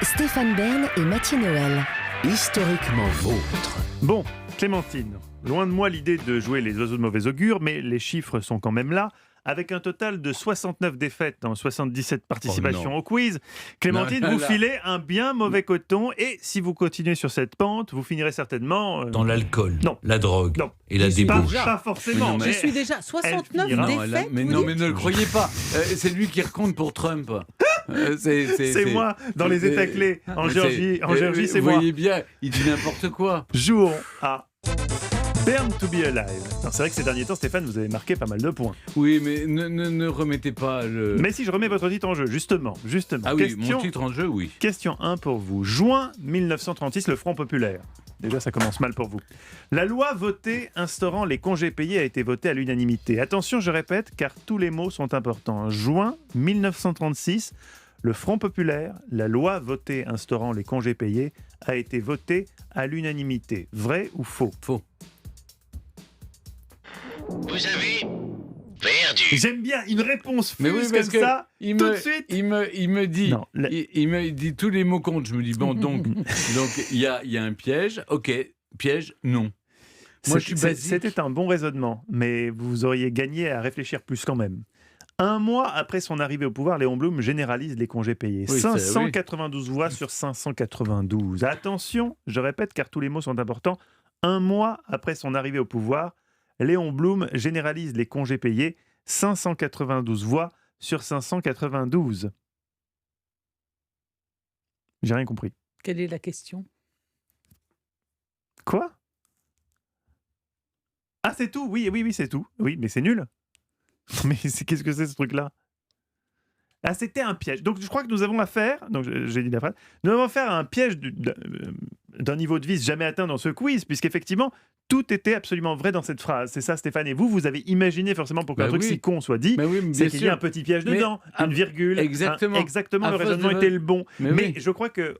Stéphane Bern et Mathieu Noël. Historiquement vôtre. Bon, Clémentine, loin de moi l'idée de jouer les oiseaux de mauvais augure, mais les chiffres sont quand même là. Avec un total de 69 défaites dans 77 participations au quiz, Clémentine, vous filez un bien mauvais coton et si vous continuez sur cette pente, vous finirez certainement... Dans l'alcool, non. la drogue Non. et la débauche. Pas forcément. Je suis déjà 69 finira. défaites. Mais vous non, dites mais ne le croyez pas. C'est lui qui raconte pour Trump. C'est moi, dans les états clés. En Géorgie, c'est vous moi. Vous voyez bien, il dit n'importe quoi. Jouons à Burn to be Alive. C'est vrai que ces derniers temps, Stéphane, vous avez marqué pas mal de points. Oui, mais ne remettez pas le... Mais si je remets votre titre en jeu, justement. Ah oui, mon titre en jeu, oui. Question 1 pour vous. Juin 1936, le Front populaire. Déjà, ça commence mal pour vous. La loi votée instaurant les congés payés a été votée à l'unanimité. Attention, je répète, car tous les mots sont importants. Juin 1936, le Front populaire, la loi votée instaurant les congés payés a été votée à l'unanimité. Vrai ou faux? Faux. Vous avez perdu. J'aime bien une réponse Mais fuse oui, parce comme que ça, il tout me, de suite. il me dit, Non, il me dit tous les mots comptent. Je me dis bon, donc il y a un piège. Ok, piège, non. Moi, je suis basique. C'était un bon raisonnement, mais vous auriez gagné à réfléchir plus quand même. Un mois après son arrivée au pouvoir, Léon Blum généralise les congés payés. Oui, 592 voix sur 592. Attention, je répète car tous les mots sont importants. Un mois après son arrivée au pouvoir, Léon Blum généralise les congés payés. 592 voix sur 592. J'ai rien compris. Quelle est la question? Quoi? Ah, c'est tout? Oui, c'est tout. Oui, mais c'est nul. Mais qu'est-ce que c'est ce truc-là? Ah, c'était un piège. Donc, je crois que nous avons affaire... Donc, j'ai dit la phrase. Nous avons affaire à un piège d'un niveau de vis jamais atteint dans ce quiz, puisqu'effectivement, tout était absolument vrai dans cette phrase. C'est ça, Stéphane. Et vous avez imaginé forcément pour qu'un truc si con soit dit, c'est qu'il y a un petit piège dedans, une virgule. Exactement. Le raisonnement était le bon. Mais je crois que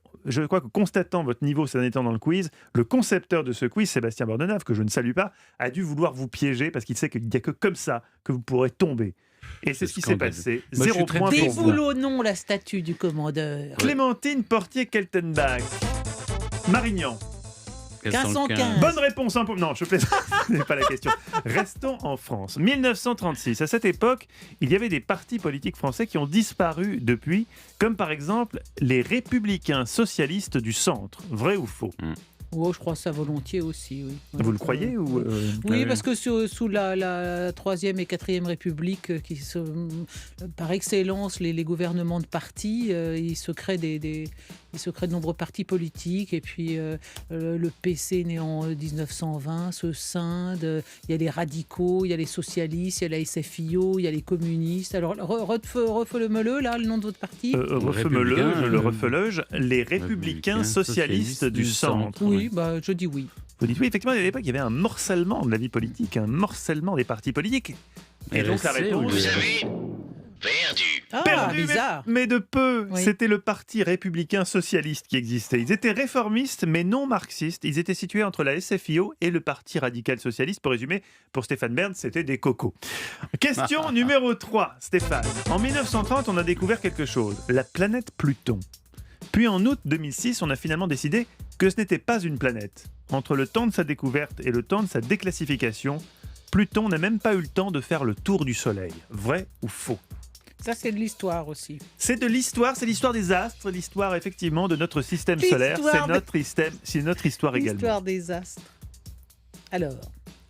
constatant votre niveau ces derniers temps dans le quiz, le concepteur de ce quiz, Sébastien Bordenave, que je ne salue pas, a dû vouloir vous piéger parce qu'il sait qu'il n'y a que comme ça que vous pourrez tomber. Et c'est ce qui s'est passé. 0 point pour vous. Déboulonnons la statue du commandeur. Clémentine Portier-Keltenbach. Marignan. 1515. Bonne réponse. Non, je plaisante. Ce n'est pas la question. Restons en France. 1936. À cette époque, il y avait des partis politiques français qui ont disparu depuis, comme par exemple les Républicains socialistes du centre. Vrai ou faux? Oh, je crois ça volontiers aussi, oui. Vous le croyez ou Oui, parce que sous la 3e et 4e République, qui sont par excellence les gouvernements de partis, il se crée de nombreux partis politiques. Et puis le PC né en 1920 se scinde. Il y a les radicaux, il y a les socialistes, il y a la SFIO, il y a les communistes. Alors, refais-le-le, là, le nom de votre parti refais-le, je le refais-le. Les Républicains socialistes du centre. Oui, je dis oui. Vous dites oui, effectivement, à l'époque, il y avait un morcellement de la vie politique, un morcellement des partis politiques. Et donc la réponse... Vous avez perdu. Ah, Perdu, bizarre. mais de peu. Oui. C'était le parti républicain socialiste qui existait. Ils étaient réformistes, mais non marxistes. Ils étaient situés entre la SFIO et le parti radical socialiste. Pour résumer, pour Stéphane Bern, c'était des cocos. Question numéro 3, Stéphane. En 1930, on a découvert quelque chose, la planète Pluton. Puis en août 2006, on a finalement décidé que ce n'était pas une planète. Entre le temps de sa découverte et le temps de sa déclassification, Pluton n'a même pas eu le temps de faire le tour du Soleil. Vrai ou faux? Ça, c'est de l'histoire aussi. C'est de l'histoire, c'est l'histoire des astres, l'histoire effectivement de notre système solaire. C'est notre histoire également. L'histoire des astres. Alors,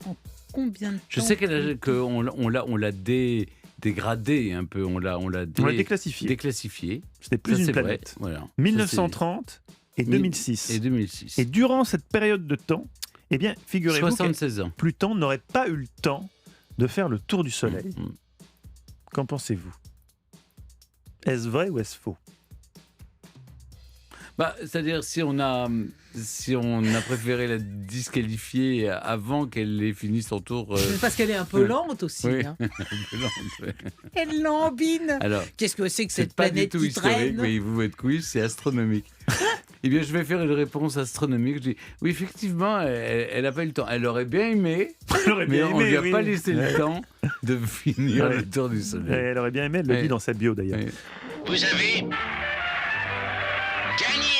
en combien de temps? Je sais qu'on l'a dégradé un peu, on l'a déclassifié. C'était plus Ça, une c'est planète. Vrai. Voilà. 1930 et 2006. Et 2006. Et durant cette période de temps, eh bien, figurez-vous 76 ans. que Pluton n'aurait pas eu le temps de faire le tour du Soleil. Qu'en pensez-vous? Est-ce vrai ou est-ce faux? C'est-à-dire si on a préféré la disqualifier avant qu'elle ait fini son tour. Parce qu'elle est un peu lente aussi. Oui. Hein. Un peu lente, ouais. Elle lambine. Alors, qu'est-ce que c'est que c'est cette pas planète du tout qui historique, traîne? mais votre quiz, c'est astronomique. Eh bien, je vais faire une réponse astronomique. Je dis, oui, effectivement, elle n'a pas eu le temps. Elle aurait bien aimé, mais on ne lui a pas laissé le temps de finir le tour du Soleil. Elle aurait bien aimé, elle le dit dans sa bio d'ailleurs. Ouais. Vous avez gagné.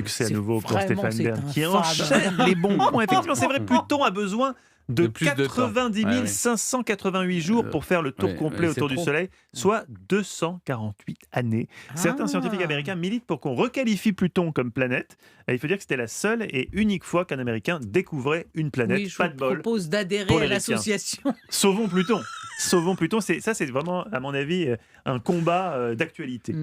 succès à C'est nouveau pour vraiment, Stéphane c'est Bern, un qui fab. enchaîne les bons points. Effectivement, c'est vrai, Pluton a besoin de De plus de temps. 90 588 jours pour faire le tour complet c'est autour du trop. Soleil, soit 248 années. Certains scientifiques américains militent pour qu'on requalifie Pluton comme planète. Et il faut dire que c'était la seule et unique fois qu'un Américain découvrait une planète. Oui, je Pas vous de bol. propose pour d'adhérer les à ricains. l'association. Sauvons Pluton. Sauvons Pluton. Ça, c'est vraiment, à mon avis, un combat d'actualité.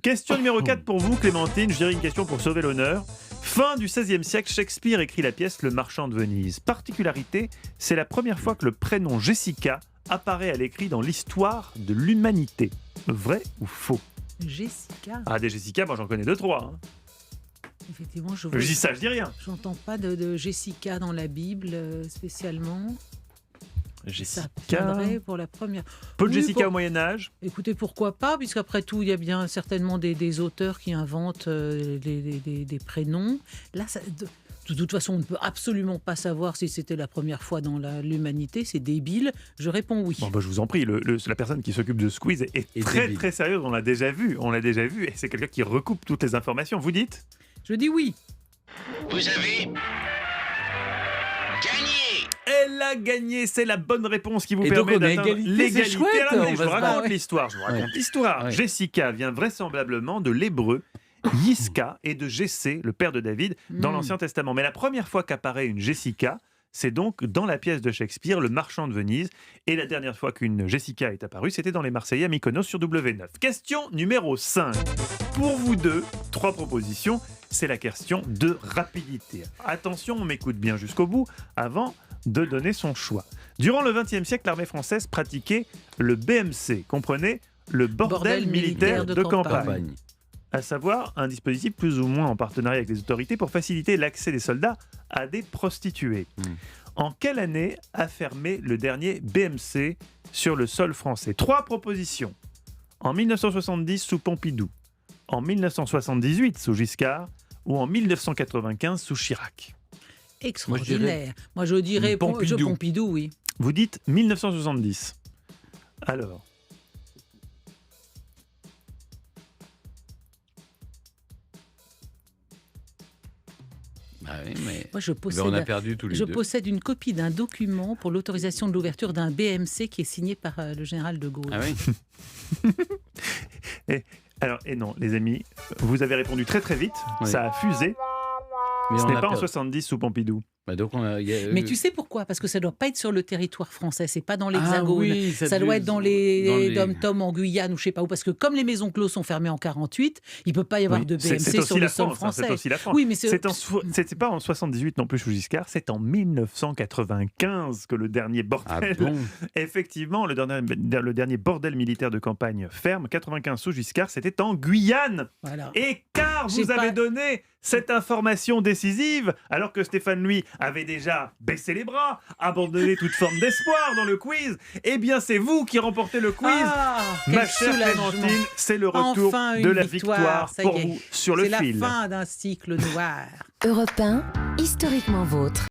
Question numéro 4 pour vous, Clémentine. Je dirais une question pour sauver l'honneur. Fin du XVIe siècle, Shakespeare écrit la pièce Le Marchand de Venise. Particularité, c'est la première fois que le prénom Jessica apparaît à l'écrit dans l'histoire de l'humanité. Vrai ou faux? Jessica, Ah, des Jessica, moi j'en connais 2-3. effectivement, Je dis ça, je dis rien. j'entends pas de Jessica dans la Bible spécialement. Ça Jessica. viendrait pour la première. Peu de Oui, Jessica pour- au Moyen-Âge. Écoutez, pourquoi pas, puisqu'après tout, il y a bien certainement des auteurs qui inventent des prénoms. Là, de toute façon, on ne peut absolument pas savoir si c'était la première fois dans l'humanité. C'est débile. Je réponds oui. Bon, bah, je vous en prie, la personne qui s'occupe de ce quiz est Et très débile. très sérieuse. On l'a déjà vu, et c'est quelqu'un qui recoupe toutes les informations. Vous dites? Je dis oui. Vous avez gagné. Elle a gagné, c'est la bonne réponse qui vous Et permet donc, on a d'atteindre égalité, l'égalité. c'est chouette, Alors, mais on je va vous se raconte battre. l'histoire, je vous raconte Ouais. l'histoire. Ouais. Jessica vient vraisemblablement de l'hébreu Yiska et de Jessé, le père de David, dans l'Ancien Testament. Mais la première fois qu'apparaît une Jessica, c'est donc dans la pièce de Shakespeare, Le Marchand de Venise. Et la dernière fois qu'une Jessica est apparue, c'était dans Les Marseillais à Mykonos sur W9. Question numéro 5. Pour vous deux, 3 propositions. C'est la question de rapidité. Attention, on m'écoute bien jusqu'au bout avant de donner son choix. Durant le XXe siècle, l'armée française pratiquait le BMC, comprenez le bordel militaire de campagne. À savoir un dispositif plus ou moins en partenariat avec les autorités pour faciliter l'accès des soldats à des prostituées. En quelle année a fermé le dernier BMC sur le sol français? 3 propositions. En 1970 sous Pompidou, en 1978 sous Giscard ou en 1995 sous Chirac. Extraordinaire. Moi, je dirais Pompidou. Pompidou, oui. Vous dites 1970. Alors, Ah oui, mais Moi, je on a possède, perdu tous les je deux. possède une copie d'un document pour l'autorisation de l'ouverture d'un BMC qui est signé par le général de Gaulle. Ah oui. alors, et non, les amis, vous avez répondu très très vite. Oui. Ça a fusé. Mais Ce on n'est a pas en perdu. 70 sous Pompidou. Bah donc Mais tu sais pourquoi? Parce que ça ne doit pas être sur le territoire français, c'est pas dans Ah l'Hexagone. oui, Ça doit être dans les dom-toms en Guyane ou je sais pas où. Parce que comme les maisons closes sont fermées en 48, il ne peut pas y avoir Oui, de c'est BMC aussi sur le la sol France, hein, français. c'est aussi la France. Oui, mais C'est pas en 78 non plus sous Giscard, c'est en 1995 que le dernier Ah bordel, bon. effectivement, le dernier bordel militaire de campagne ferme, 95 sous Giscard, c'était en Guyane. Voilà. Et car J'ai vous avez pas- donné cette information décisive, alors que Stéphane, lui, avait déjà baissé les bras, abandonné toute forme d'espoir dans le quiz, eh bien c'est vous qui remportez le quiz. Quel Ma chère soulagement. Clémentine, c'est le retour Enfin de une la victoire, victoire ça y pour est. vous sur le C'est fil. la fin d'un cycle noir. Europe 1, historiquement vôtre.